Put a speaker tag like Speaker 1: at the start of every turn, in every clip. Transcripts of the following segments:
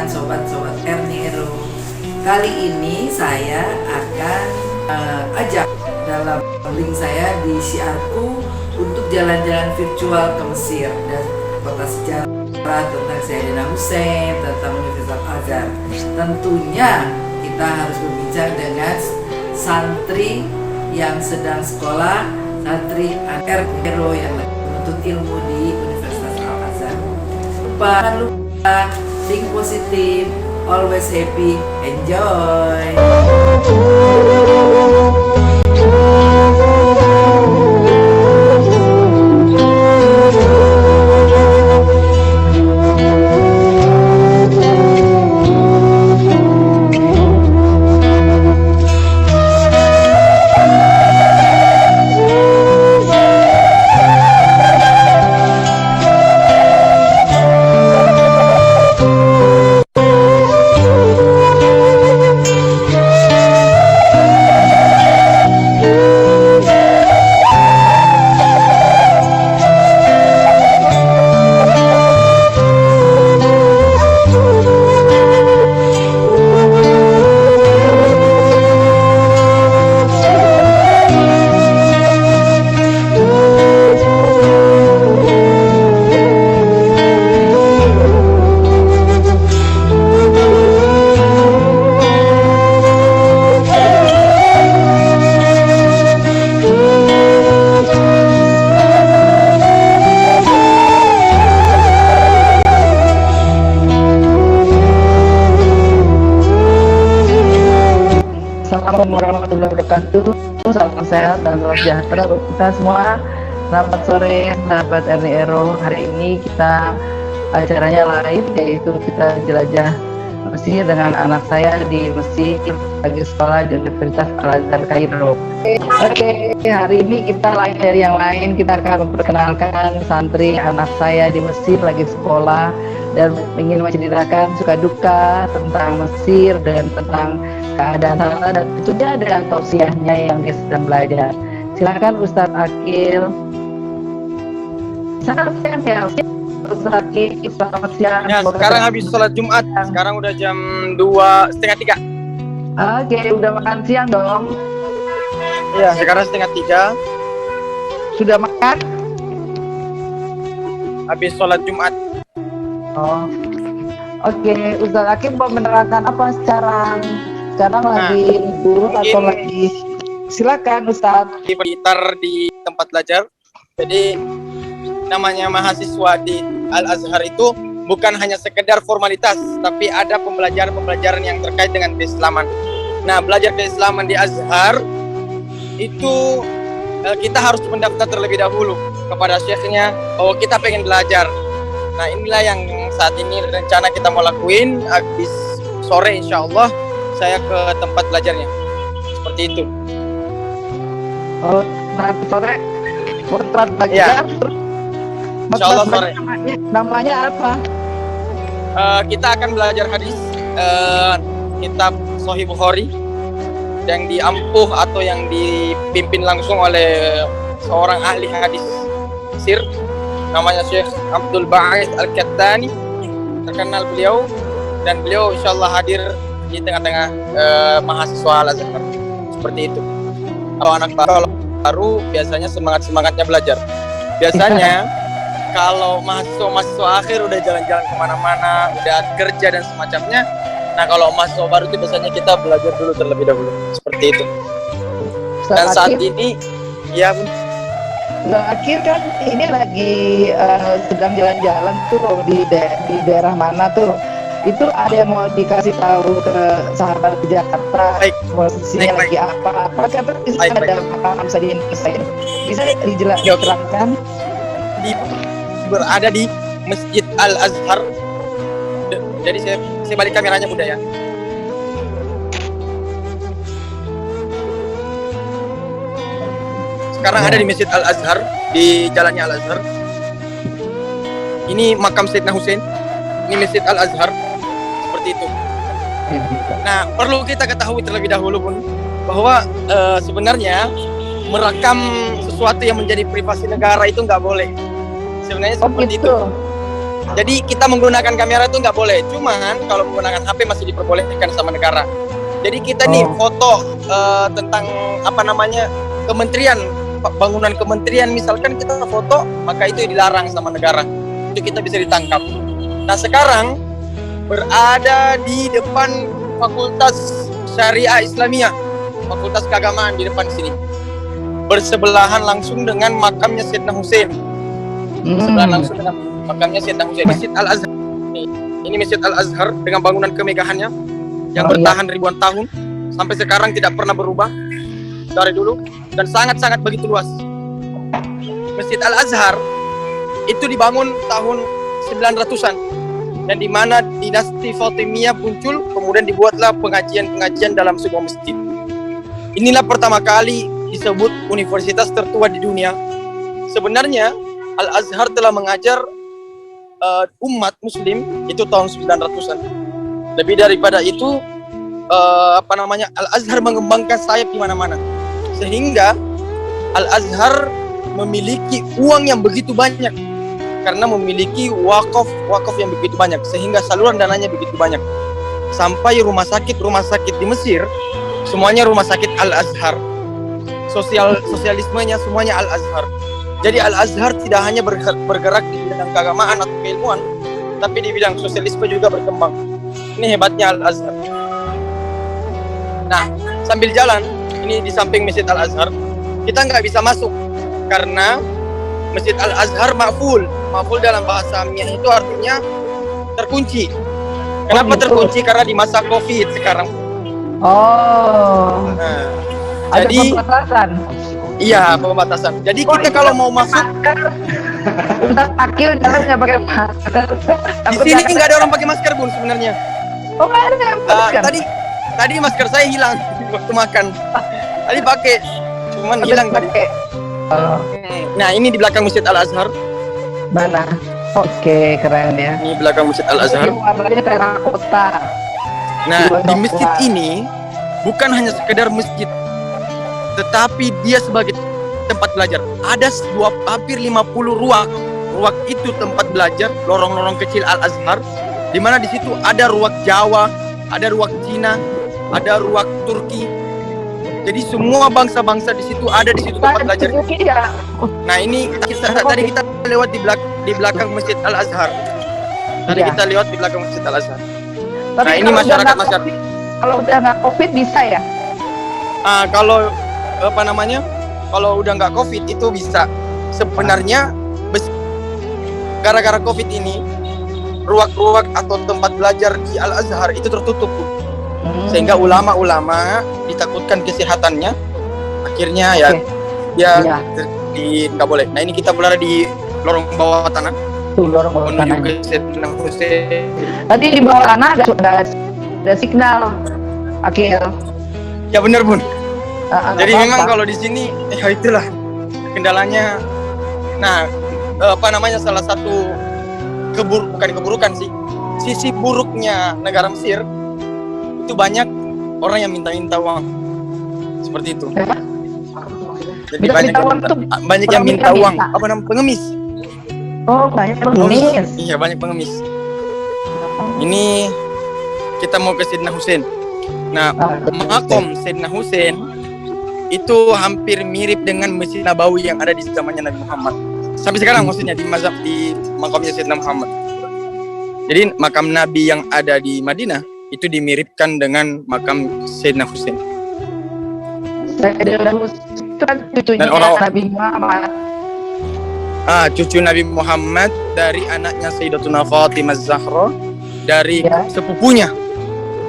Speaker 1: dengan sobat-sobat Erniro. Kali ini saya akan ajak dalam link saya di syiarku untuk jalan-jalan virtual ke Mesir dan kota sejarah, tentang Sayyidina Hussein, tentang Universitas Al-Azhar. Tentunya kita harus berbincang dengan santri yang sedang sekolah, santri Erniro yang menuntut ilmu di Universitas Al-Azhar. Jangan lupa think positif, always happy, enjoy.
Speaker 2: Assalamualaikum warahmatullahi wabarakatuh. Salam sehat dan salam sejahtera untuk kita semua. Selamat sore sahabat Erniro. Hari ini kita acaranya live, yaitu kita jelajah Mesir dengan anak saya di Mesir lagi sekolah di Universitas Al-Azhar Kairo. Oke, hari ini kita lain dari yang lain. Kita akan memperkenalkan santri anak saya di Mesir lagi sekolah dan ingin menceritakan suka duka tentang Mesir dan tentang keadaan sana, dan tentunya ada tausiahnya yang dia sedang belajar. Silakan Ustadz Akil. Selamat siang ya Ustadz Akil. Selamat siang.
Speaker 3: Ya, sekarang habis sholat Jumat. Sekarang udah jam 2:30.
Speaker 2: Oke, udah makan siang dong.
Speaker 3: Iya, sekarang 2:30.
Speaker 2: Sudah makan?
Speaker 3: Habis sholat Jumat.
Speaker 2: Oh. Oke, Ustadz Akil mau menerangkan apa sekarang lagi libur atau lagi? Silakan Ustadz.
Speaker 3: Gitar di tempat belajar. Jadi namanya mahasiswa di Al-Azhar itu bukan hanya sekedar formalitas, tapi ada pembelajaran yang terkait dengan keislaman. Nah, belajar keislaman di Azhar itu kita harus mendaftar terlebih dahulu kepada syekhnya bahwa kita pengen belajar. Nah, inilah yang saat ini rencana kita mau lakuin. Habis sore insya Allah saya ke tempat belajarnya. Seperti itu.
Speaker 2: Oh, nanti sore tempat belajar.
Speaker 3: Ya.
Speaker 2: Terus
Speaker 3: Insya Allah sore.
Speaker 2: Namanya apa?
Speaker 3: Kita akan belajar hadis kitab Sahih Bukhari yang diampuh atau yang dipimpin langsung oleh seorang ahli hadis Mesir, namanya Syekh Abdul Ba'is Al-Kattani. Terkenal beliau, dan beliau insya Allah hadir di tengah-tengah mahasiswa Al-Azhar. Seperti itu. Kalau anak baru biasanya semangatnya belajar. Biasanya kalau mahasiswa akhir udah jalan-jalan kemana-mana, udah kerja dan semacamnya. Nah, kalau mahasiswa baru itu biasanya kita belajar dulu terlebih dahulu. Seperti itu. Dan saat ini, ya Bun.
Speaker 2: Akhir kan ini lagi sedang jalan-jalan tuh di daerah mana tuh? Itu ada yang mau dikasih tahu ke sahabat di Jakarta, posisinya lagi apa? Apakah bisa ada makanan bisa diinfokan? Bisa dijelaskan?
Speaker 3: Berada di Masjid Al-Azhar. Jadi saya balik kameranya Bunda ya. Sekarang ada di Masjid Al-Azhar, di jalannya Al-Azhar. Ini makam Sayyidina Hussein. Ini Masjid Al-Azhar. Seperti itu. Nah, perlu kita ketahui terlebih dahulu pun bahwa sebenarnya merekam sesuatu yang menjadi privasi negara itu nggak boleh. Sebenarnya seperti itu. Jadi kita menggunakan kamera itu nggak boleh. Cuman kalau menggunakan HP masih diperbolehkan sama negara. Jadi kita nih foto tentang apa namanya kementerian, bangunan kementerian misalkan kita foto, maka itu dilarang sama negara. Itu kita bisa ditangkap. Nah sekarang berada di depan Fakultas Syariah Islamiyah, Fakultas Keagamaan di depan sini. Bersebelahan langsung dengan makamnya Sayyidina Husain. Bersebelahan langsung dengan makamnya Sayyidina Husain. Masjid Al-Azhar. Ini Masjid Al-Azhar dengan bangunan kemegahannya yang bertahan ribuan tahun sampai sekarang tidak pernah berubah dari dulu dan sangat-sangat begitu luas. Masjid Al-Azhar itu dibangun tahun 900-an dan di mana dinasti Fatimiyah muncul, kemudian dibuatlah pengajian-pengajian dalam sebuah masjid. Inilah pertama kali disebut universitas tertua di dunia. Sebenarnya Al-Azhar telah mengajar umat muslim itu tahun 900-an. Lebih daripada itu Al-Azhar mengembangkan sayap di mana-mana. Sehingga Al-Azhar memiliki uang yang begitu banyak karena memiliki wakaf yang begitu banyak, sehingga saluran dananya begitu banyak. Sampai rumah sakit di Mesir semuanya rumah sakit Al-Azhar. Sosialismenya semuanya Al-Azhar. Jadi Al-Azhar tidak hanya bergerak di bidang keagamaan atau keilmuan, tapi di bidang sosialisme juga berkembang. Ini hebatnya Al-Azhar. Nah, sambil jalan, ini di samping Masjid Al-Azhar, kita nggak bisa masuk karena Masjid Al-Azhar ma'ful. Ma'ful dalam bahasa Arabnya itu artinya terkunci. Kenapa terkunci? Karena di masa Covid sekarang. Nah,
Speaker 2: ada
Speaker 3: jadi
Speaker 2: pembatasan.
Speaker 3: Iya, pembatasan. Jadi kita kalau mau masuk,
Speaker 2: Ustaz Akil jalannya pakai masker.
Speaker 3: di sini nggak ada orang pakai masker Bun sebenarnya.
Speaker 2: Oh, nggak ada yang pakai masker.
Speaker 3: Tadi masker saya hilang waktu makan. Tadi pakai, cuman hilang tadi. Nah, ini di belakang Masjid Al-Azhar.
Speaker 2: Mana? Oke, keren ya.
Speaker 3: Ini belakang Masjid Al-Azhar.
Speaker 2: Ini warnanya terakota.
Speaker 3: Nah, di masjid ini bukan hanya sekedar masjid, tetapi dia sebagai tempat belajar. Ada hampir 50 ruang. Ruang itu tempat belajar, lorong-lorong kecil Al-Azhar, di mana di situ ada ruang Jawa, ada ruang Cina, ada ruang Turki. Jadi semua bangsa-bangsa di situ ada di situ tempat belajar. Nah, ini tadi kita lewat di belakang Masjid Al-Azhar. Tadi kita lewat di belakang Masjid Al-Azhar.
Speaker 2: Tapi
Speaker 3: nah, ini masyarakat.
Speaker 2: Kalau udah nggak COVID bisa ya?
Speaker 3: Kalau kalau udah nggak COVID itu bisa. Sebenarnya gara-gara COVID ini ruang-ruang atau tempat belajar di Al-Azhar itu tertutup, sehingga ulama-ulama ditakutkan kesehatannya, akhirnya nggak boleh. Nah, ini kita berada di lorong bawah tanah.
Speaker 2: Lorong bawah tanah. Tadi di bawah tanah ada signal. Akil.
Speaker 3: Ya benar Bun. Jadi memang kalau di sini ya itulah kendalanya. Nah, salah satu bukan keburukan sih, sisi buruknya negara Mesir itu banyak orang yang minta uang seperti itu. Jadi banyak yang minta uang. Pengemis.
Speaker 2: Oh, banyak pengemis.
Speaker 3: Iya, banyak pengemis. Ini kita mau ke Sayyidina Husain. Nah, makom Sayyidina Husain itu hampir mirip dengan Masjid Nabawi yang ada di zamannya Nabi Muhammad. Sampai sekarang maksudnya di makamnya Sayyidina Muhammad. Jadi makam Nabi yang ada di Madinah itu dimiripkan dengan makam Sayyidina Husain.
Speaker 2: Sayyidina Husain itu kan cucunya Nabi Muhammad.
Speaker 3: Cucu Nabi Muhammad dari anaknya Sayyidatuna Fatimah Zahra, dari sepupunya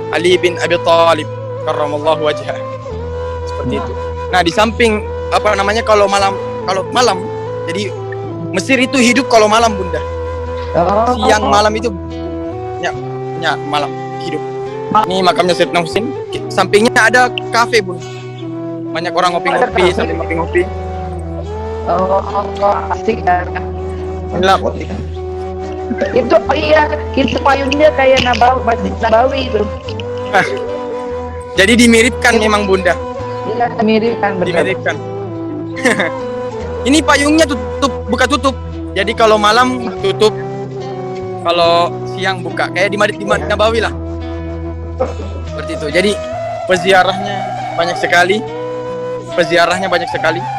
Speaker 3: Ali bin Abi Thalib karramallahu wajhah. Seperti itu. Nah, di samping kalau malam, jadi Mesir itu hidup kalau malam Bunda. Siang malam itu malam hidup. Ini makamnya Sayyidina Husain. Sampingnya ada kafe Bun. Banyak orang ngopi-ngopi sambil ngopi-ngopi.
Speaker 2: Asik kan. Itu kita payungnya kayak Masjid Nabawi itu.
Speaker 3: Jadi dimiripkan memang Bunda.
Speaker 2: Iya, dimiripkan.
Speaker 3: Ini payungnya buka tutup. Jadi kalau malam tutup, kalau siang buka kayak di Masjid Nabawi lah. Seperti itu. Jadi peziarahnya banyak sekali. Ini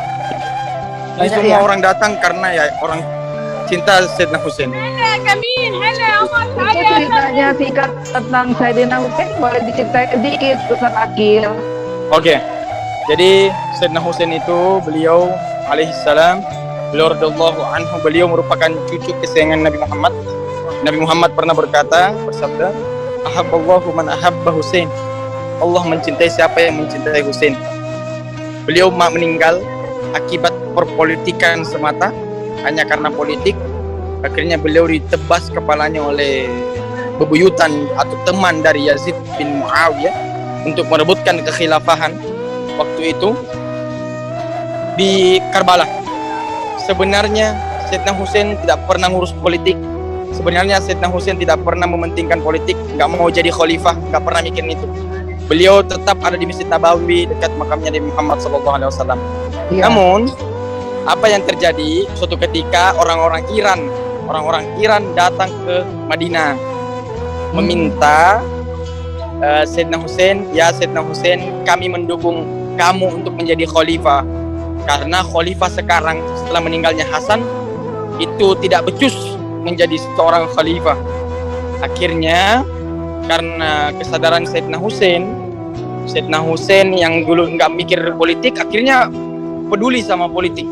Speaker 2: Banyak
Speaker 3: semua
Speaker 2: ya?
Speaker 3: orang datang karena ya orang cinta Sayyidina Husain.
Speaker 2: Itu ceritanya singkat tentang Sayyidina Husain boleh diceritain sedikit Ustaz Akil.
Speaker 3: Oke. Jadi Sayyidina Husain itu beliau alaihissalam, beliau radhiyallahu anhu, beliau merupakan cucu kesayangan Nabi Muhammad. Nabi Muhammad pernah bersabda, "Ahabballahu man ahabba Husain." Allah mencintai siapa yang mencintai Husain. Beliau meninggal akibat perpolitikan semata, hanya karena politik. Akhirnya beliau ditebas kepalanya oleh bebuyutan atau teman dari Yazid bin Muawiyah untuk merebutkan kekhilafahan waktu itu di Karbala. Sebenarnya Sayyidina Husain tidak pernah ngurus politik. Sebenarnya Sayyidina Husain tidak pernah mementingkan politik, nggak mau jadi khalifah, nggak pernah mikirin itu. Beliau tetap ada di Masjid Nabawi dekat makamnya Nabi Muhammad SAW.
Speaker 2: Iya.
Speaker 3: Namun apa yang terjadi suatu ketika orang-orang Iran datang ke Madinah meminta Sayyidina Husain, ya Sayyidina Husain, kami mendukung kamu untuk menjadi khalifah karena khalifah sekarang setelah meninggalnya Hasan itu tidak becus menjadi seorang khalifah. Akhirnya karena kesadaran Sayyidina Husain yang dulu nggak mikir politik akhirnya peduli sama politik.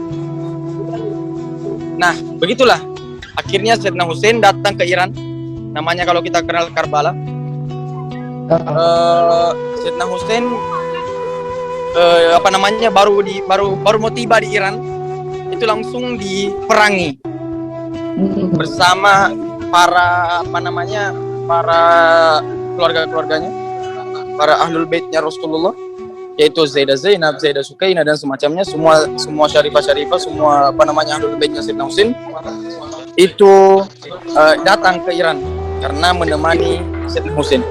Speaker 3: Nah, begitulah. Akhirnya Sayyidina Husain datang ke Iran. Namanya kalau kita kenal Karbala. Sayyidina Husain baru mau tiba di Iran, itu langsung diperangi bersama para keluarganya, para ahlul baitnya Rasulullah, yaitu Zaidah Zainab, Zaidah Sukaina dan semacamnya, semua syarifah, semua ahlul baitnya Sayyidina Husain itu datang ke Iran karena menemani Sayyidina Husain.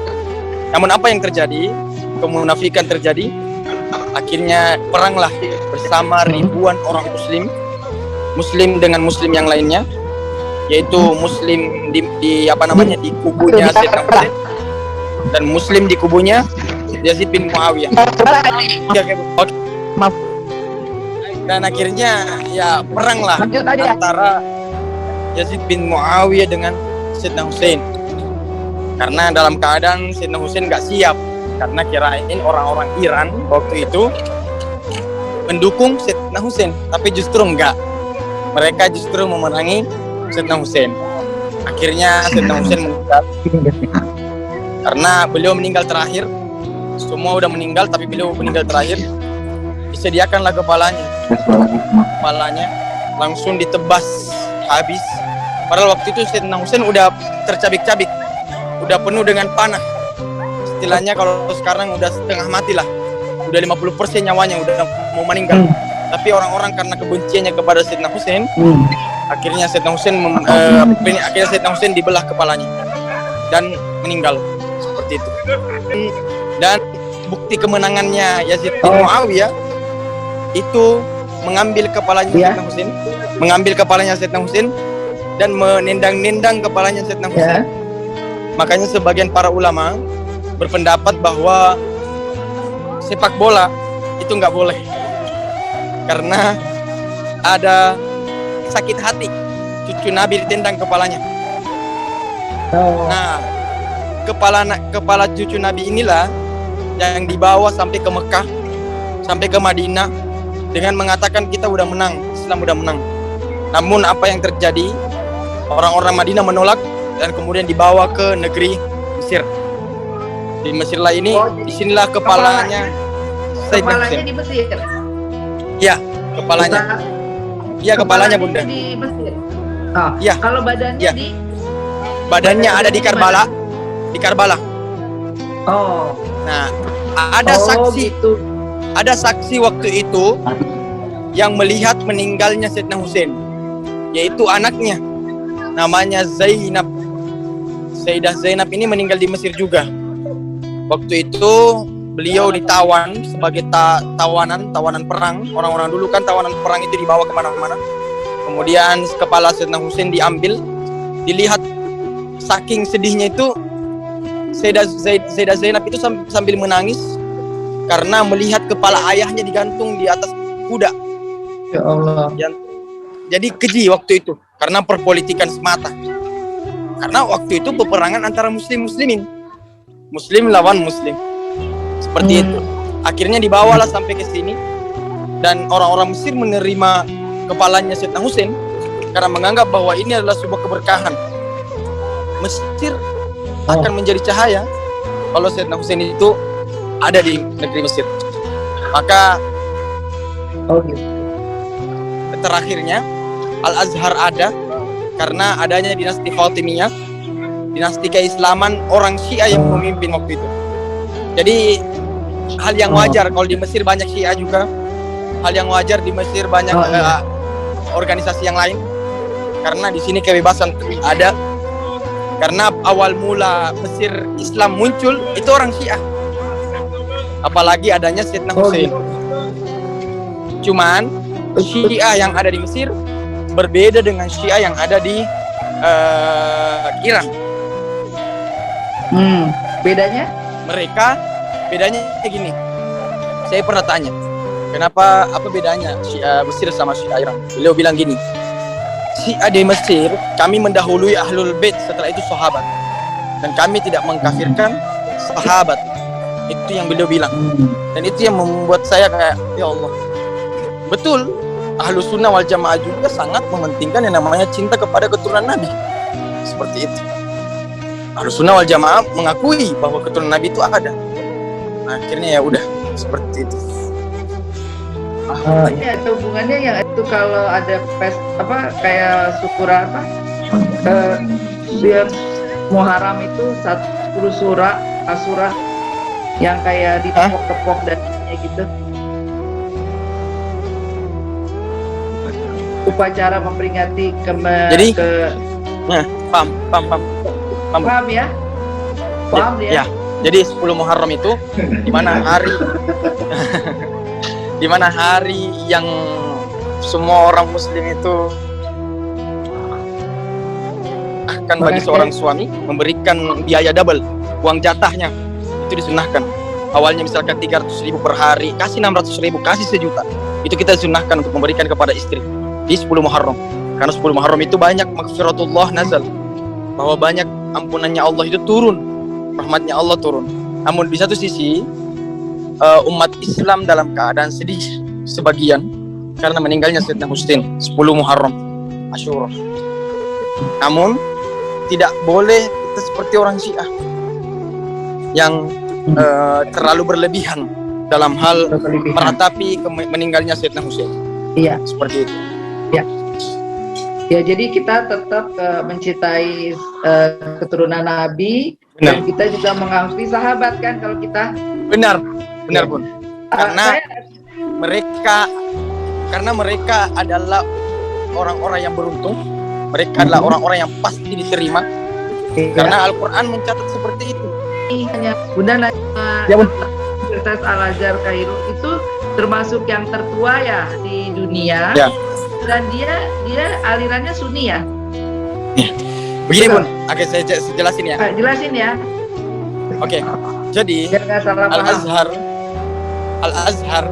Speaker 3: Namun apa yang terjadi? Kemunafikan terjadi. Akhirnya peranglah bersama ribuan orang muslim dengan muslim yang lainnya, yaitu muslim di kubunya Sayyidina Husain dan muslim di kubunya Yazid bin Muawiyah.
Speaker 2: Maaf.
Speaker 3: Dan akhirnya ya peranglah antara Yazid bin Muawiyah dengan Sayyidina Husain. Karena dalam keadaan Sayyidina Husain nggak siap, karena kirain orang-orang Iran waktu itu mendukung Sayyidina Husain, tapi justru enggak. Mereka justru memenangi Sayyidina Husain. Akhirnya Sayyidina Husain meninggal. Karena beliau meninggal terakhir. Semua udah meninggal, tapi beliau meninggal terakhir. Disediakanlah kepalanya langsung ditebas habis. Padahal waktu itu Sayyidina Husain udah tercabik-cabik, udah penuh dengan panah. Istilahnya kalau sekarang udah setengah mati lah, udah 50% nyawanya udah mau meninggal. Tapi orang-orang karena kebenciannya kepada Sayyidina Husain, akhirnya Sayyidina Husain dibelah kepalanya dan meninggal seperti itu. Dan bukti kemenangannya Yazid bin Muawiyah itu mengambil kepalanya Sayyidina Husain, dan menendang-nendang kepalanya Sayyidina Husain. Makanya sebagian para ulama berpendapat bahwa sepak bola itu nggak boleh karena ada sakit hati cucu Nabi ditendang kepalanya. Nah, kepala cucu Nabi inilah yang dibawa sampai ke Mekah, sampai ke Madinah dengan mengatakan kita udah menang, Islam udah menang. Namun apa yang terjadi? Orang-orang Madinah menolak dan kemudian dibawa ke negeri Mesir. Di Mesir lah ini, disinilah kepalanya Sayyidina Husain.
Speaker 2: Kepalanya di Mesir.
Speaker 3: Iya, kepalanya. Iya, kepalanya Bunda.
Speaker 2: Di Mesir. Oh,
Speaker 3: iya.
Speaker 2: Kalau badannya di
Speaker 3: badannya ada di Karbala. Di Karbala.
Speaker 2: Oh.
Speaker 3: Nah, ada saksi
Speaker 2: gitu.
Speaker 3: Ada saksi waktu itu yang melihat meninggalnya Sayyidina Husain, yaitu anaknya. Namanya Zainab. Sayyidah Zainab ini meninggal di Mesir juga. Waktu itu beliau ditawan sebagai tawanan perang. Orang-orang dulu kan tawanan perang itu dibawa kemana-mana. Kemudian kepala Sayyidina Husain diambil, dilihat saking sedihnya itu Sayyidah Zainab itu sambil menangis karena melihat kepala ayahnya digantung di atas kuda.
Speaker 2: Ya Allah.
Speaker 3: Jadi keji waktu itu karena perpolitikan semata. Karena waktu itu peperangan antara muslimin, muslim lawan muslim, seperti itu. Akhirnya dibawalah sampai ke sini dan orang-orang Mesir menerima kepalanya Sayyidina Husain karena menganggap bahwa ini adalah sebuah keberkahan. Mesir akan menjadi cahaya kalau Sayyidina Husain itu ada di negeri Mesir. Maka terakhirnya Al-Azhar ada karena adanya dinasti Fatimiyah, dinasti keislaman orang Syiah yang memimpin waktu itu. Jadi hal yang wajar kalau di Mesir banyak Syiah juga. Hal yang wajar di Mesir banyak organisasi yang lain. Karena di sini kebebasan ada. Karena awal mula Mesir Islam muncul itu orang Syiah. Apalagi adanya Sayyidina Husain. Cuman Syiah yang ada di Mesir berbeda dengan Syiah yang ada di Iran.
Speaker 2: Bedanya?
Speaker 3: Bedanya kayak gini. Saya pernah tanya, apa bedanya Syiah Mesir sama Syiah Iran? Beliau bilang gini, Syiah di Mesir kami mendahului Ahlul Bait, setelah itu sahabat, dan kami tidak mengkafirkan sahabat. Itu yang beliau bilang, dan itu yang membuat saya kayak, ya Allah, betul. Ahlus Sunnah wal Jamaah juga sangat mementingkan yang namanya cinta kepada keturunan Nabi. Seperti itu. Ahlus Sunnah wal Jamaah mengakui bahwa keturunan Nabi itu ada. Nah, akhirnya ya udah seperti itu.
Speaker 2: Ini ada hubungannya yang itu kalau ada kayak syukuran dia Muharram itu 10 surah Asyura yang kayak ditepok-tepok dan gitu. Upacara memperingati paham ya? Paham ya?
Speaker 3: Ya. Jadi 10 Muharram itu di mana hari yang semua orang muslim itu akan bagi seorang suami memberikan biaya double, uang jatahnya itu disunahkan. Awalnya misalkan 300.000 per hari, kasih 600.000, kasih 1 juta. Itu kita sunahkan untuk memberikan kepada istri di 10 Muharram. Karena 10 Muharram itu banyak maghfiratullah nazal, bahwa banyak ampunannya Allah itu turun, rahmatnya Allah turun. Namun di satu sisi umat Islam dalam keadaan sedih sebagian karena meninggalnya Sayyidina Husain 10 Muharram Asyura. Namun tidak boleh kita seperti orang Syiah yang terlalu berlebihan dalam hal meratapi meninggalnya Sayyidina Husain.
Speaker 2: Iya,
Speaker 3: seperti itu.
Speaker 2: Ya, jadi kita tetap mencintai keturunan Nabi.
Speaker 3: Benar.
Speaker 2: Dan kita juga mengakui sahabat kan kalau kita.
Speaker 3: Benar Bun. Karena mereka adalah orang-orang yang beruntung. Mereka adalah orang-orang yang pasti diterima. Karena Al-Quran mencatat seperti itu.
Speaker 2: Hanya Bunda
Speaker 3: Ya, Bun.
Speaker 2: Universitas Al-Azhar Kairo itu termasuk yang tertua ya di dunia.
Speaker 3: Ya.
Speaker 2: Dan dia alirannya Sunni ya.
Speaker 3: Begini Bun, oke saya jelasin ya.
Speaker 2: Jelasin ya.
Speaker 3: Oke, jadi Al-Azhar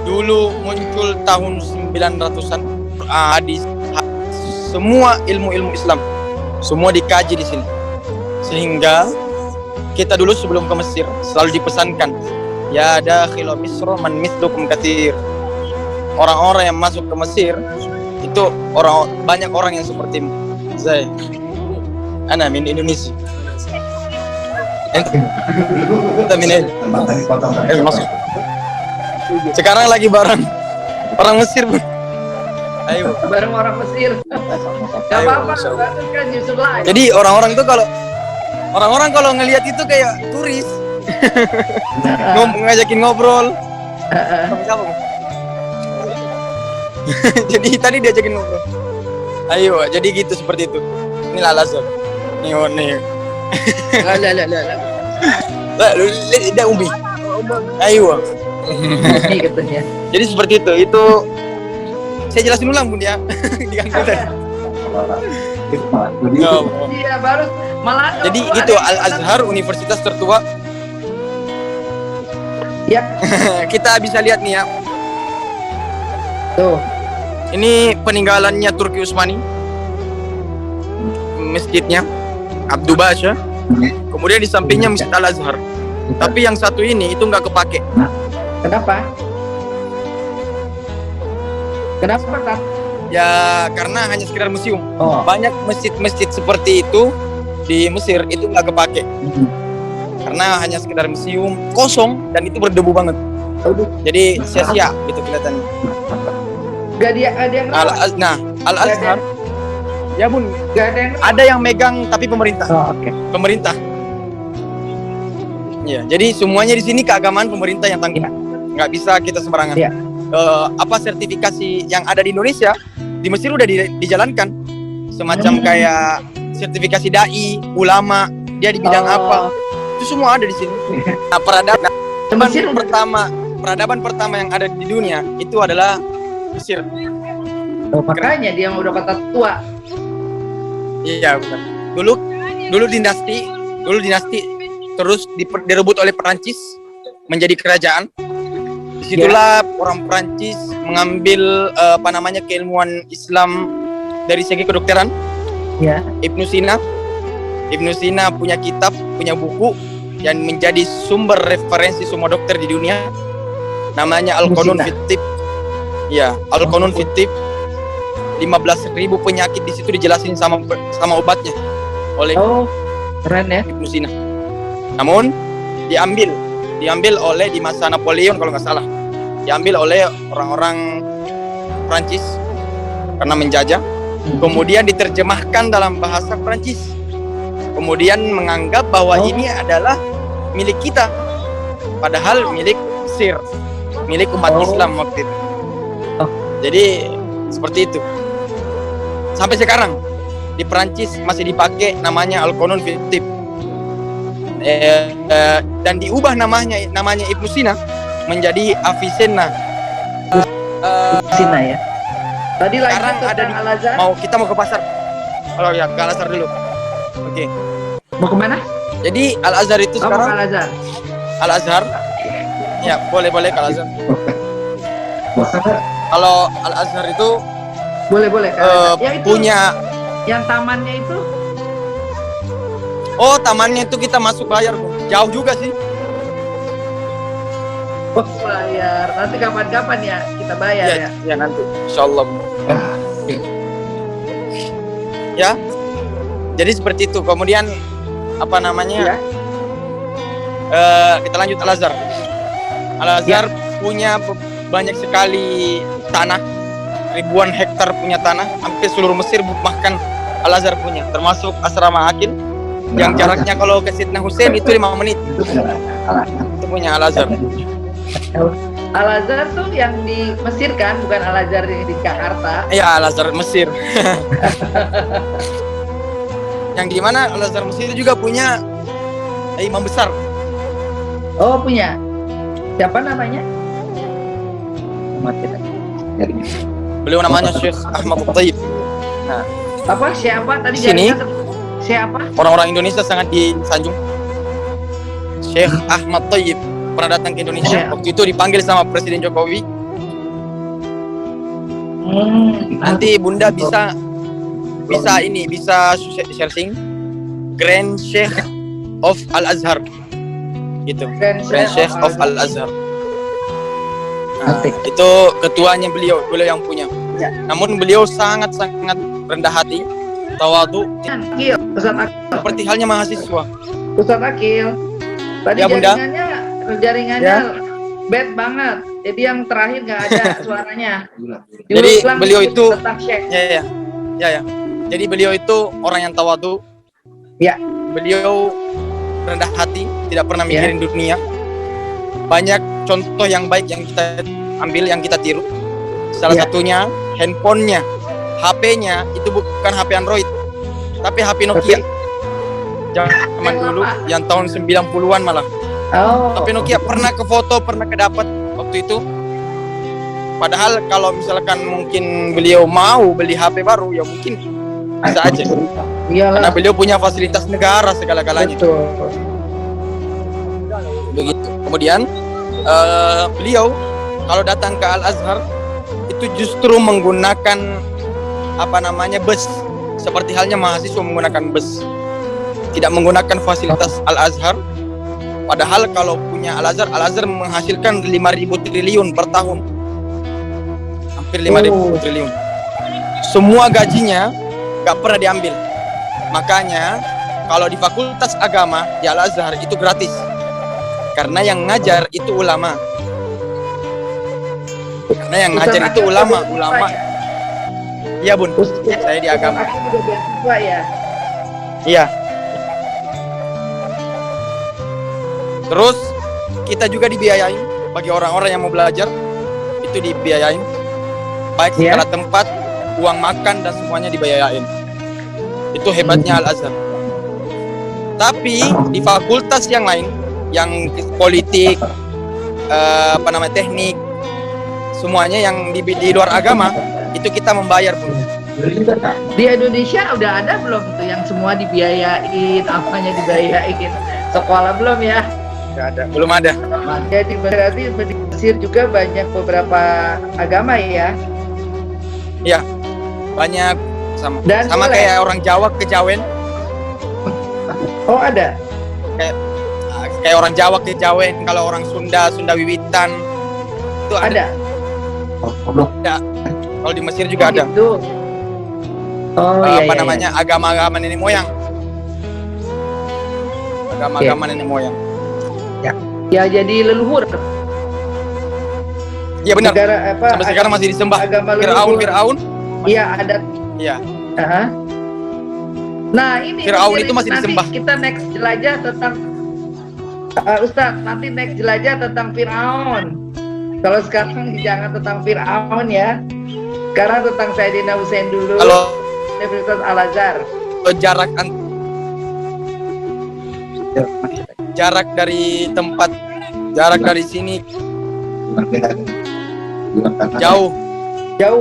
Speaker 3: dulu muncul tahun 900-an. Hadis, semua ilmu-ilmu Islam semua dikaji di sini. Sehingga kita dulu sebelum ke Mesir selalu dipesankan, ya dakhil Misr man mithlukum katsir. Orang-orang yang masuk ke Mesir itu banyak orang yang seperti saya. Ana min Indonesia. Kita min masuk. Sekarang lagi bareng orang Mesir, Bun. Ayo.
Speaker 2: Bareng orang Mesir. Gak apa-apa, bagus kan Yusuf Lai.
Speaker 3: Jadi orang-orang kalau ngelihat itu kayak turis. Ngajakin ngobrol. Siapa? Jadi tadi diajakin ngobrol. Ayo, jadi gitu seperti itu. Ini Al-Azhar. Nih. Lu lihat Umi. Ayo.
Speaker 2: Katanya.
Speaker 3: Jadi seperti itu. Itu saya jelasin ulang Bun ya. Diganggu tadi.
Speaker 1: Iya, baru malah.
Speaker 3: Jadi gitu, Al-Azhar universitas tertua.
Speaker 1: Ya.
Speaker 3: Kita bisa lihat nih ya.
Speaker 1: Tuh.
Speaker 3: Ini peninggalannya Turki Utsmani. Masjidnya Abdu Basha. Kemudian di sampingnya Masjid Al-Azhar. Tapi yang satu ini itu nggak kepake.
Speaker 1: Kenapa? Kenapa, Kak?
Speaker 3: Ya karena hanya sekedar museum.
Speaker 1: Oh.
Speaker 3: Banyak masjid-masjid seperti itu di Mesir itu nggak kepake. Karena hanya sekedar museum kosong dan itu berdebu banget. Jadi sia-sia gitu kelihatannya.
Speaker 1: Gak ada yang
Speaker 3: Al-Azhar. Ya bun,
Speaker 1: gak ada yang
Speaker 3: ada yang megang tapi pemerintah.
Speaker 1: Oh, oke.
Speaker 3: Pemerintah. Ya, jadi semuanya di sini keagamaan pemerintah yang tanggung. Nggak bisa kita sembarangan.
Speaker 1: Ya.
Speaker 3: Apa sertifikasi yang ada di Indonesia di Mesir udah dijalankan. Semacam kayak sertifikasi dai, ulama, dia di bidang apa. Itu semua ada di sini. Nah, peradaban pertama yang ada di dunia itu adalah Mesir.
Speaker 1: Oh, makanya dia udah kata tua.
Speaker 3: Iya, bukan. Dulu dinasti terus direbut oleh Perancis menjadi kerajaan. Disitulah orang Perancis mengambil keilmuan Islam dari segi kedokteran.
Speaker 1: Ya.
Speaker 3: Ibnu Sina punya kitab, punya buku yang menjadi sumber referensi semua dokter di dunia. Namanya Al-Qanun fit Tibb. Ya, Al-Qanun fit Tibb. 15.000 penyakit di situ dijelasin sama obatnya oleh
Speaker 2: keren ya
Speaker 3: Ibnu Sina. Namun diambil oleh di masa Napoleon kalau nggak salah. Diambil oleh orang-orang Prancis karena menjajah. Kemudian diterjemahkan dalam bahasa Prancis. Kemudian menganggap bahwa ini adalah milik kita. Padahal milik Mesir, milik umat Islam waktu itu. Jadi seperti itu. Sampai sekarang di Prancis masih dipakai namanya Al-Qanun fit Tibb. Dan diubah namanya Ibnu Sina menjadi Avicenna.
Speaker 2: Sina ya.
Speaker 1: Tadi
Speaker 3: sekarang ada di
Speaker 1: Al-Azhar.
Speaker 3: kita mau ke pasar. Oh ya, ke Al-Azhar dulu. Oke.
Speaker 1: Mau kemana?
Speaker 3: Jadi Al-Azhar itu sekarang
Speaker 1: Al-Azhar.
Speaker 3: Al-Azhar. Ya, boleh ke Al-Azhar. Kalau Al-Azhar itu
Speaker 1: boleh. Ya, itu
Speaker 3: punya
Speaker 1: yang tamannya itu.
Speaker 3: Oh, tamannya itu kita masuk bayar. Jauh juga sih.
Speaker 1: Oh, bayar. Nanti kapan-kapan ya kita bayar ya.
Speaker 3: Ya nanti. Insyaallah. Ya. Jadi seperti itu. Kemudian apa namanya?
Speaker 1: Ya.
Speaker 3: Kita lanjut Al-Azhar. Al-Azhar punya banyak sekali tanah, ribuan hektar punya tanah, hampir seluruh Mesir bahkan Al-Azhar punya, termasuk asrama Aqil yang jaraknya kalau ke Sidna Hussein itu 5 menit. Itu punya Al-Azhar.
Speaker 1: Al-Azhar tuh yang di Mesir kan, bukan Al-Azhar di Jakarta.
Speaker 3: Iya, Al-Azhar Mesir. Yang di mana Al-Azhar Mesir juga punya imam besar.
Speaker 1: Oh, punya. Siapa namanya?
Speaker 3: Beliau namanya Syekh Ahmad Thayyib. Nah,
Speaker 1: Apa? Siapa tadi?
Speaker 3: Sini.
Speaker 1: Siapa?
Speaker 3: Orang-orang Indonesia sangat disanjung. Syekh Ahmad Thayyib pernah datang ke Indonesia. Waktu itu dipanggil sama Presiden Jokowi. Nanti Bunda bisa searching Grand Sheikh of Al-Azhar. Gitu. Grand Sheikh of Al-Azhar. Nah, itu ketuanya beliau yang punya.
Speaker 1: Ya.
Speaker 3: Namun beliau sangat-sangat rendah hati, tawadu,
Speaker 1: Akil, Ustaz Akil.
Speaker 3: seperti halnya mahasiswa.
Speaker 1: Ustaz Akil. Tadi
Speaker 3: Ya, Bunda.
Speaker 1: jaringannya bad banget. Jadi yang terakhir nggak ada suaranya.
Speaker 3: Jadi
Speaker 1: Diulang
Speaker 3: beliau
Speaker 1: dikit
Speaker 3: itu
Speaker 1: tentang Syekh.
Speaker 3: ya. Jadi beliau itu orang yang tawadu.
Speaker 1: Ya.
Speaker 3: Beliau rendah hati, tidak pernah mikirin dunia. Banyak contoh yang baik yang kita ambil, yang kita tiru. Salah satunya handphonenya, HP-nya itu bukan HP Android, tapi HP Nokia. Zaman dulu yang tahun 90-an malah. HP Nokia pernah ke foto, pernah kedapat waktu itu. Padahal kalau misalkan mungkin beliau mau beli HP baru, ya mungkin bisa aja.
Speaker 2: Iyalah.
Speaker 3: Karena beliau punya fasilitas negara segala-galanya.
Speaker 2: Betul.
Speaker 3: Begitu. Kemudian beliau kalau datang ke Al Azhar itu justru menggunakan bus, seperti halnya mahasiswa menggunakan bus, tidak menggunakan fasilitas Al Azhar. Padahal kalau punya Al Azhar menghasilkan 5.000 triliun per tahun, hampir 5.000 triliun. Semua gajinya gak pernah diambil. Makanya kalau di Fakultas Agama di Al Azhar itu gratis, karena yang ngajar itu ulama. Karena yang ngajar itu ulama. Iya bun, saya di agama.
Speaker 2: Udah beasiswa ya.
Speaker 3: Iya. Terus kita juga dibiayain bagi orang-orang yang mau belajar, itu dibiayain. Baik segala tempat, uang makan dan semuanya dibiayain. Itu hebatnya Al Azhar. Tapi di fakultas yang lain, yang politik, teknik, semuanya yang di luar agama itu kita membayar pun.
Speaker 2: Di Indonesia udah ada belum tuh yang semua dibiayain, apanya dibiayain? Sekolah belum ya?
Speaker 3: Nggak ada, belum ada.
Speaker 2: Jadi berarti di Mesir juga banyak beberapa agama ya?
Speaker 3: Iya, banyak sama
Speaker 2: boleh.
Speaker 3: kayak orang Jawa kejawen.
Speaker 2: Oh ada?
Speaker 3: Kayak orang Jawa kejawen, kalau orang Sunda Wiwitan itu ada. Ada. Kalau di Mesir juga ada.
Speaker 2: Gitu. Oh iya.
Speaker 3: Agama-agama nenek moyang. Agama-agama nenek moyang.
Speaker 2: Ya jadi leluhur.
Speaker 3: Iya benar.
Speaker 2: Negara,
Speaker 3: sampai sekarang masih disembah.
Speaker 2: Agama
Speaker 3: Firaun.
Speaker 2: Iya ada.
Speaker 3: Iya.
Speaker 2: Nah ini
Speaker 3: Firaun itu masih disembah.
Speaker 2: Kita next jelajah tentang Ustaz, nanti next jelajah tentang Firaun. Kalau sekarang jangan tentang Firaun ya. Sekarang tentang Sayyidina Husain dulu.
Speaker 3: Kalau
Speaker 2: Universitas Al Azhar.
Speaker 3: Jarak dari sini jauh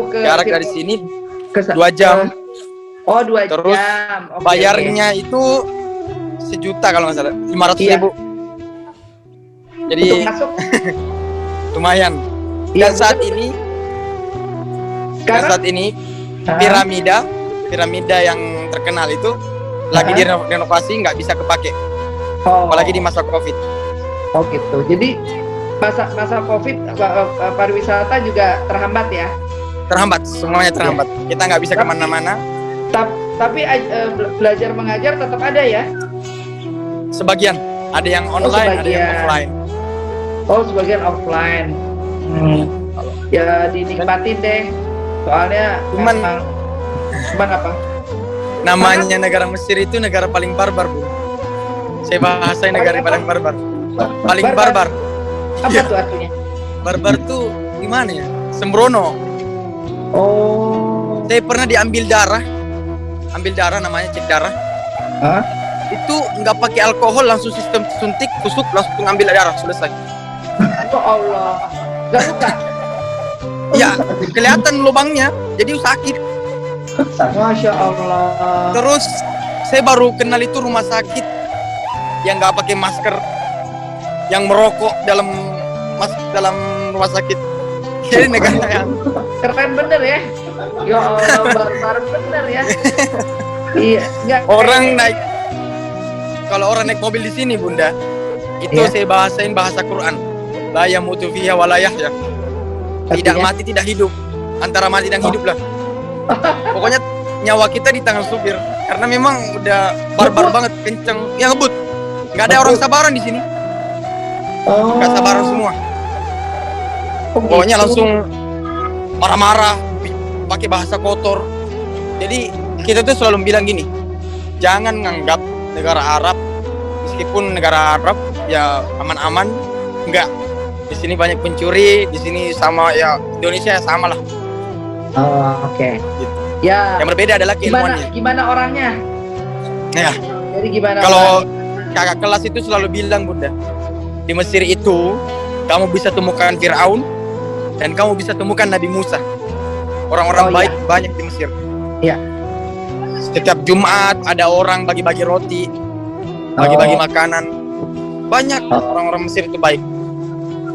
Speaker 3: ke jarak dari sini 2 jam.
Speaker 2: Oh 2
Speaker 3: Terus
Speaker 2: jam.
Speaker 3: bayarnya itu 1 juta kalau nggak salah, 500.000. Jadi
Speaker 2: untuk masuk
Speaker 3: lumayan. Dan saat ini piramida yang terkenal itu lagi direnovasi, nggak bisa kepake. Apalagi di masa Covid.
Speaker 2: Oh gitu. Jadi masa Covid pariwisata juga terhambat ya?
Speaker 3: Terhambat, semuanya terhambat. Kita nggak bisa kemana-mana.
Speaker 2: Tapi belajar mengajar tetap ada ya?
Speaker 3: Sebagian, ada yang online, ada yang offline.
Speaker 2: Oh sebagian offline. Ya dinikmatin deh. Soalnya cuman apa?
Speaker 3: Namanya negara Mesir itu negara paling barbar, Bu. Saya bahasain negara paling barbar. Paling barbar.
Speaker 2: Apa tuh artinya?
Speaker 3: Barbar tuh gimana ya? Sembrono.
Speaker 2: Oh.
Speaker 3: Saya pernah diambil darah. Ambil darah, namanya cek darah. Itu nggak pakai alkohol, langsung sistem suntik, tusuk, langsung ambil darah, selesai.
Speaker 2: Oh Allah. Gak luka?
Speaker 3: Ya, kelihatan lubangnya, jadi sakit.
Speaker 2: Masya Allah.
Speaker 3: Terus saya baru kenal itu rumah sakit yang nggak pakai masker, yang merokok dalam rumah sakit. Jadi negara yang
Speaker 2: keren bener ya. Ya Allah, barbar bener ya. Iya, enggak.
Speaker 3: Kalau orang naik mobil di sini, Bunda, itu saya bahasain bahasa Quran. La yamutu fiha wa la yahya. Tidak mati, tidak hidup. Antara mati dan hidup lah. Pokoknya nyawa kita di tangan supir. Karena memang udah barbar banget, kenceng. Ya ngebut. Nggak ada orang sabaran di sini. Nggak sabaran semua. Pokoknya langsung marah-marah, pakai bahasa kotor. Jadi kita tuh selalu bilang gini, jangan nganggap negara Arab, meskipun negara Arab ya aman-aman, enggak. Di sini banyak pencuri, di sini sama ya Indonesia sama lah.
Speaker 2: Oh, oke.
Speaker 3: Gitu.
Speaker 2: Ya.
Speaker 3: Yang berbeda adalah keilmuannya.
Speaker 2: Gimana orangnya?
Speaker 3: Ya.
Speaker 2: Jadi gimana?
Speaker 3: Kalau kakak kelas itu selalu bilang, Bunda, di Mesir itu kamu bisa temukan Firaun dan kamu bisa temukan Nabi Musa. Orang-orang baik banyak di Mesir.
Speaker 2: Iya.
Speaker 3: Setiap Jumat ada orang bagi-bagi roti, bagi-bagi makanan. Banyak orang-orang Mesir itu baik.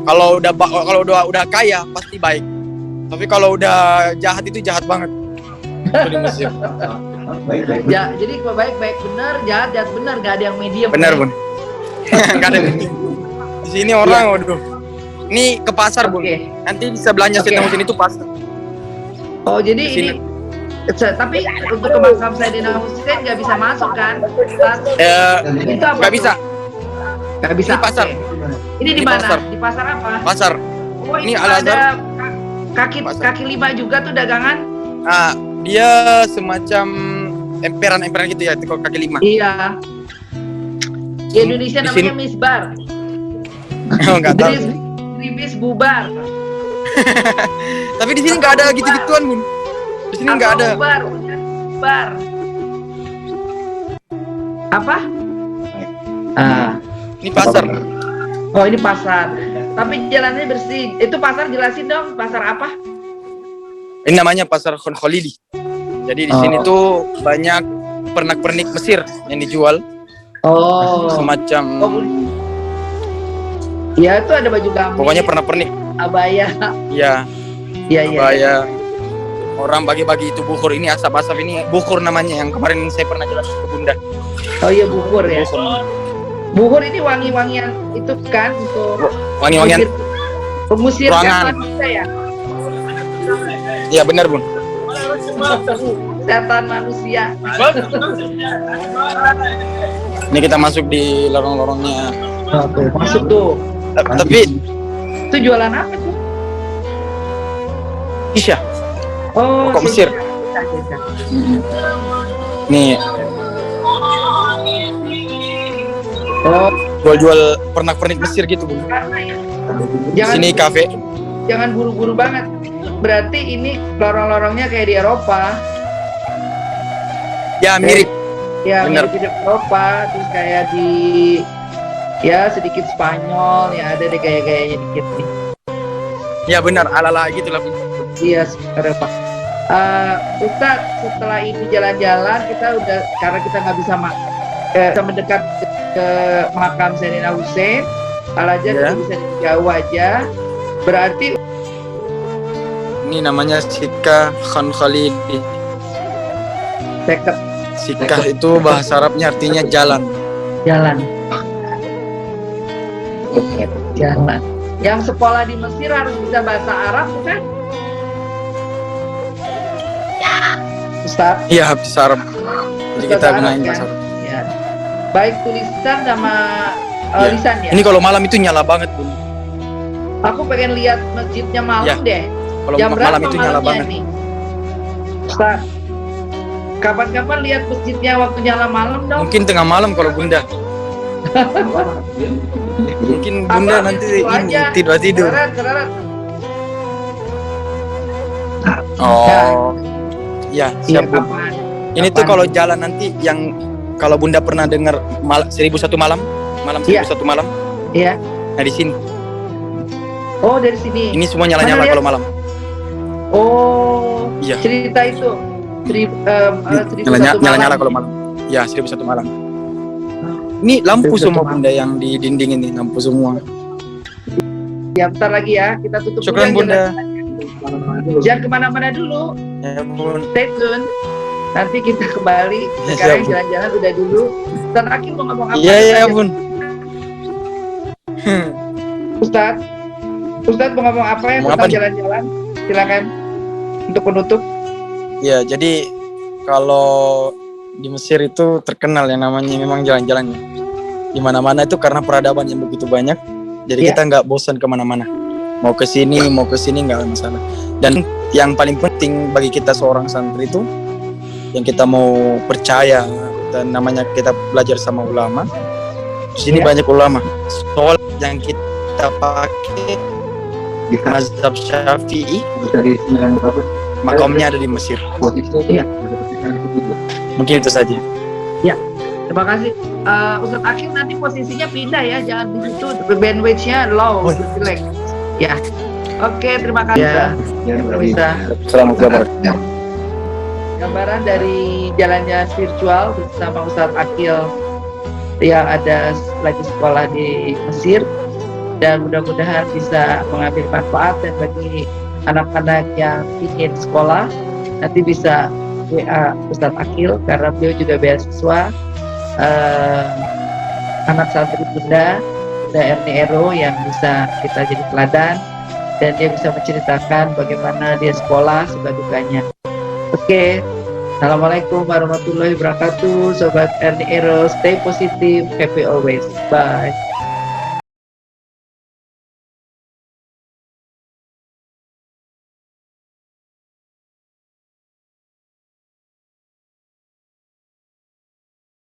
Speaker 3: Kalau udah kaya pasti baik. Tapi kalau udah jahat itu jahat banget. Itu di Mesir.
Speaker 2: Ya, jadi baik benar, jahat benar, gak ada yang medium.
Speaker 3: Benar, Bun. Enggak ada. Di sini orang, waduh. Ini ke pasar, Bun.
Speaker 2: Oke.
Speaker 3: Nanti bisa belanja Sayyidina Husain itu pasar.
Speaker 2: Oh, jadi
Speaker 3: Di sini.
Speaker 2: ini tapi untuk ke makam Sayyidina Husain nggak bisa masuk kan? Itu apa?
Speaker 3: Nggak bisa.
Speaker 2: Nggak bisa.
Speaker 3: Ini pasar.
Speaker 2: Oke. Ini di
Speaker 3: Ini
Speaker 2: mana?
Speaker 3: pasar.
Speaker 2: Di pasar apa?
Speaker 3: Pasar.
Speaker 2: Oh,
Speaker 3: Ini
Speaker 2: ini
Speaker 3: Al-Azhar.
Speaker 2: ada
Speaker 3: Pasar.
Speaker 2: kaki lima juga tuh dagangan?
Speaker 3: Nah, dia semacam emperan-emperan gitu ya, itu kaki lima.
Speaker 2: Iya. Di Indonesia
Speaker 3: Di
Speaker 2: namanya
Speaker 3: sini-
Speaker 2: misbar.
Speaker 3: Oh, nggak tahu.
Speaker 2: Dribis bubar.
Speaker 3: Tapi di sini nggak ada gitu-gituan, Bun. Di sini nggak ada.
Speaker 2: Bubar. Apa?
Speaker 3: Ini pasar.
Speaker 2: Oh, ini pasar. Tapi jalannya bersih. Itu pasar, jelasin dong, pasar apa?
Speaker 3: Ini namanya pasar Khan Khalili. Jadi di sini tuh banyak pernak-pernik Mesir yang dijual.
Speaker 2: Oh.
Speaker 3: Semacam
Speaker 2: Ya, itu ada baju gamis.
Speaker 3: pokoknya pernak-pernik.
Speaker 2: Abaya.
Speaker 3: Iya,
Speaker 2: Iya.
Speaker 3: abaya. Orang bagi-bagi itu bukur. Ini asap-asap ini bukur namanya, yang kemarin saya pernah jelaskan ke Bunda.
Speaker 2: Oh iya, bukur ya.
Speaker 3: Bukur.
Speaker 2: Bukur ini wangi-wangian itu kan untuk
Speaker 3: Wangi-wangian.
Speaker 2: pengusir
Speaker 3: Ruangan.
Speaker 2: manusia ya.
Speaker 3: Iya benar, Bun.
Speaker 2: Setan manusia.
Speaker 3: Ini kita masuk di lorong-lorongnya.
Speaker 2: Masuk tuh.
Speaker 3: Tapi
Speaker 2: Itu jualan apa tuh?
Speaker 3: Isya.
Speaker 2: Oh,
Speaker 3: Rokok Mesir. Nih,
Speaker 2: Oh,
Speaker 3: jual-jual pernak-pernik Mesir gitu, Bun.
Speaker 2: jangan
Speaker 3: Sini kafe.
Speaker 2: jangan buru-buru banget. Berarti ini lorong-lorongnya kayak di Eropa.
Speaker 3: Ya, mirip.
Speaker 2: Ya,
Speaker 3: Bener.
Speaker 2: mirip di Eropa, terus kayak di ya sedikit Spanyol, ya ada deh kayak-kayaknya dikit nih.
Speaker 3: Ya benar, ala-ala gitu lah, Bun.
Speaker 2: Iya, Eropa. Ustaz, setelah ini jalan-jalan kita udah, karena kita nggak bisa bisa mendekat ke makam Sayyidina Husain, Al-Azhar
Speaker 3: Ya.
Speaker 2: kita bisa jauh aja. Berarti
Speaker 3: Ini namanya Sikah Khan Khalili.
Speaker 2: dekat
Speaker 3: Sikah itu bahasa Arabnya artinya jalan.
Speaker 2: jalan. Jalan. Yang sekolah di Mesir harus bisa bahasa Arab, bukan? Ustaz,
Speaker 3: Iya, bahasa Arab. Jadi kita
Speaker 2: Bahasa
Speaker 3: gunain
Speaker 2: Arab,
Speaker 3: bahasa
Speaker 2: ya?
Speaker 3: Arab.
Speaker 2: ya. Baik tulisan sama
Speaker 3: Ya.
Speaker 2: lisan ya.
Speaker 3: Ini kalau malam itu nyala banget, Bun.
Speaker 2: Aku pengen lihat masjidnya malam
Speaker 3: Ya.
Speaker 2: deh.
Speaker 3: Kalau
Speaker 2: Jam berapa
Speaker 3: malam itu nyala
Speaker 2: malamnya
Speaker 3: banget.
Speaker 2: nih? Ustaz, kapan-kapan lihat masjidnya waktu nyala malam dong?
Speaker 3: Mungkin tengah malam kalau Bunda. Mungkin Bunda
Speaker 2: Apa,
Speaker 3: nanti
Speaker 2: itu
Speaker 3: ini
Speaker 2: aja.
Speaker 3: tidur.
Speaker 2: Keren.
Speaker 3: Oh. Ya,
Speaker 2: Iya,
Speaker 3: siap, Bun.
Speaker 2: kapan?
Speaker 3: Ini tuh
Speaker 2: Kapan?
Speaker 3: kalau jalan nanti yang kalau Bunda pernah dengar 1001 malam, malam
Speaker 2: Iya.
Speaker 3: 1001 malam.
Speaker 2: Iya.
Speaker 3: Nah, di sini.
Speaker 2: Oh, dari sini.
Speaker 3: Ini semua nyala-nyala
Speaker 2: Mana lihat?
Speaker 3: kalau malam.
Speaker 2: Oh,
Speaker 3: Iya.
Speaker 2: cerita itu. 1001
Speaker 3: Nyala-nyala
Speaker 2: malam.
Speaker 3: kalau malam. Ya, 1001 malam. Ini lampu
Speaker 2: 1001
Speaker 3: semua,
Speaker 2: malam.
Speaker 3: Bunda, yang di dinding ini, lampu semua.
Speaker 2: Ya, bentar lagi ya. Kita tutup
Speaker 3: Syukran,
Speaker 2: dulu
Speaker 3: Bunda.
Speaker 2: Jangan kemana-mana dulu.
Speaker 3: Ya, Bun.
Speaker 2: Stay tune. Nanti kita kembali.
Speaker 3: Ya,
Speaker 2: Sekarang
Speaker 3: siap, Bu.
Speaker 2: jalan-jalan udah dulu. Terakhir mau ngomong apa?
Speaker 3: Iya,
Speaker 2: Ustaz?
Speaker 3: Bun.
Speaker 2: Ustaz mau ngomong apa ya
Speaker 3: Ngomong apa
Speaker 2: tentang
Speaker 3: nih?
Speaker 2: jalan-jalan? Silakan untuk penutup.
Speaker 3: Ya, jadi kalau di Mesir itu terkenal yang namanya memang jalan-jalannya. Di mana-mana itu karena peradaban yang begitu banyak. Jadi
Speaker 2: Ya.
Speaker 3: kita nggak bosan kemana-mana. Mau ke sini nggak masalah. Dan yang paling penting bagi kita seorang santri itu, yang kita mau percaya dan namanya kita belajar sama ulama. Di sini
Speaker 2: Ya.
Speaker 3: banyak ulama. Soal yang kita pakai di mazhab Syafi'i, makamnya ada di Mesir.
Speaker 2: Iya.
Speaker 3: Mungkin itu saja.
Speaker 2: Terima kasih. Ustaz Akhil nanti posisinya pindah ya, jangan di situ. Bandwidth-nya low,
Speaker 3: Oh.
Speaker 2: jelek. Ya. Oke, terima kasih.
Speaker 3: Ya.
Speaker 2: Bisa.
Speaker 3: Assalamualaikum warahmatullahi wabarakatuh.
Speaker 2: Ya, gambaran dari jalan-jalan virtual bersama Ustadz Akil yang ada lagi sekolah di Mesir, dan mudah-mudahan bisa mengambil manfaat, dan bagi anak-anak yang ingin sekolah nanti bisa WA Ustadz Akil karena beliau juga beasiswa anak santri Bunda Erni Ero yang bisa kita jadi teladan, dan dia bisa menceritakan bagaimana dia sekolah suka dukanya. Oke. Assalamualaikum warahmatullahi wabarakatuh, Sobat Erni Ero. Stay positive, happy always. Bye.